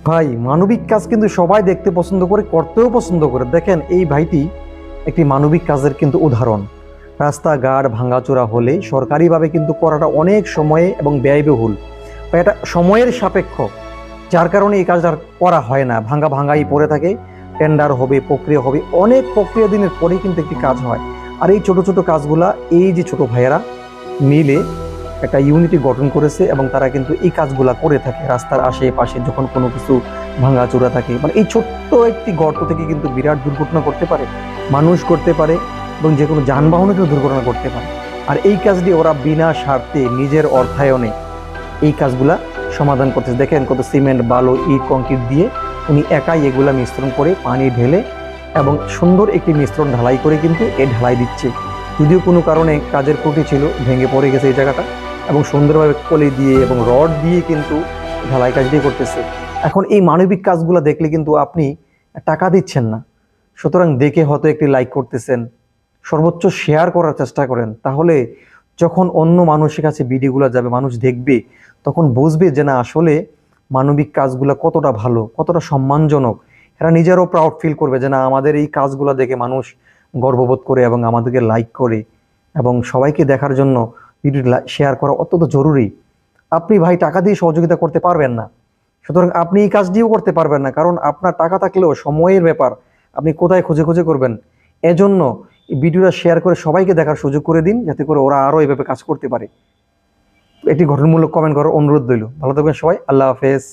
ভাই, মানবিক কাজ কিন্তু সবাই দেখতে পছন্দ করে, করতেও পছন্দ করে। দেখেন, এই ভাইটি একটি মানবিক কাজের কিন্তু উদাহরণ। রাস্তাঘাট ভাঙাচোরা হলে সরকারিভাবে কিন্তু করাটা অনেক সময়ে এবং ব্যয়বহুল, বা এটা সময়ের সাপেক্ষ, যার কারণে এই কাজটা আর করা হয় না, ভাঙা ভাঙাই পড়ে থাকে। টেন্ডার হবে, প্রক্রিয়া হবে, অনেক প্রক্রিয়া দিনের পরেই কিন্তু একটি কাজ হয়। আর এই ছোট ছোট কাজগুলা, এই যে ছোট ভাইয়েরা মিলে একটা ইউনিটি গঠন করেছে এবং তারা কিন্তু এই কাজগুলা করে থাকে। রাস্তার আশেপাশে যখন কোনো কিছু ভাঙাচোরা থাকে, মানে এই ছোট্ট একটি গর্ত থেকে কিন্তু বিরাট দুর্ঘটনা করতে পারে, মানুষ করতে পারে, এবং যে কোনো যানবাহনে কিন্তু দুর্ঘটনা করতে পারে। আর এই কাজটি ওরা বিনা স্বার্থে নিজের অর্থায়নে এই কাজগুলা সমাধান করতেছে। দেখেন, কত সিমেন্ট, বালু, ইট, কংক্রিট দিয়ে উনি একাই এগুলা মিশ্রণ করে, পানি ঢেলে এবং সুন্দর একটি মিশ্রণ ঢালাই করে কিন্তু এ ঢালাই দিচ্ছে। যদিও কোনো কারণে কাজের ত্রুটি ছিল, ভেঙে পড়ে গেছে এই জায়গাটা, এবং সুন্দরভাবে কলি দিয়ে এবং রড দিয়ে কিন্তু ঢালাই কাজটি করতেছে। এখন এই মানবিক কাজগুলো দেখলে কিন্তু আপনি টাকা দিচ্ছেন না, সুতরাং দেখে হয়তো একটি লাইক করতেছেন, সর্বোচ্চ শেয়ার করার চেষ্টা করেন। তাহলে যখন অন্য মানুষের কাছে ভিডিওগুলো যাবে, মানুষ দেখবে, তখন বুঝবে যে না, আসলে মানবিক কাজগুলো কতটা ভালো, কতটা সম্মানজনক। এরা নিজেরও প্রাউড ফিল করবে যে না, আমাদের এই কাজগুলো দেখে মানুষ গর্ববোধ করে এবং আমাদেরকে লাইক করে, এবং সবাইকে দেখার জন্য ভিডিও শেয়ার করা অত্যন্ত জরুরি। আপনি ভাই টাকা দিয়ে সহযোগিতা করতে পারবেন না, সুতরাং আপনি এই কাজটিও করতে পারবেন না, কারণ আপনার টাকা থাকলেও সময়ের ব্যাপার, আপনি কোথায় খুঁজে খুঁজে করবেন। এজন্য এই ভিডিওটা শেয়ার করে সবাইকে দেখার সুযোগ করে দিন, যাতে করে ওরা আরও এইভাবে কাজ করতে পারে। একটি গঠনমূলক কমেন্ট করার অনুরোধ রইল। ভালো থাকবেন সবাই, আল্লাহ হাফেজ।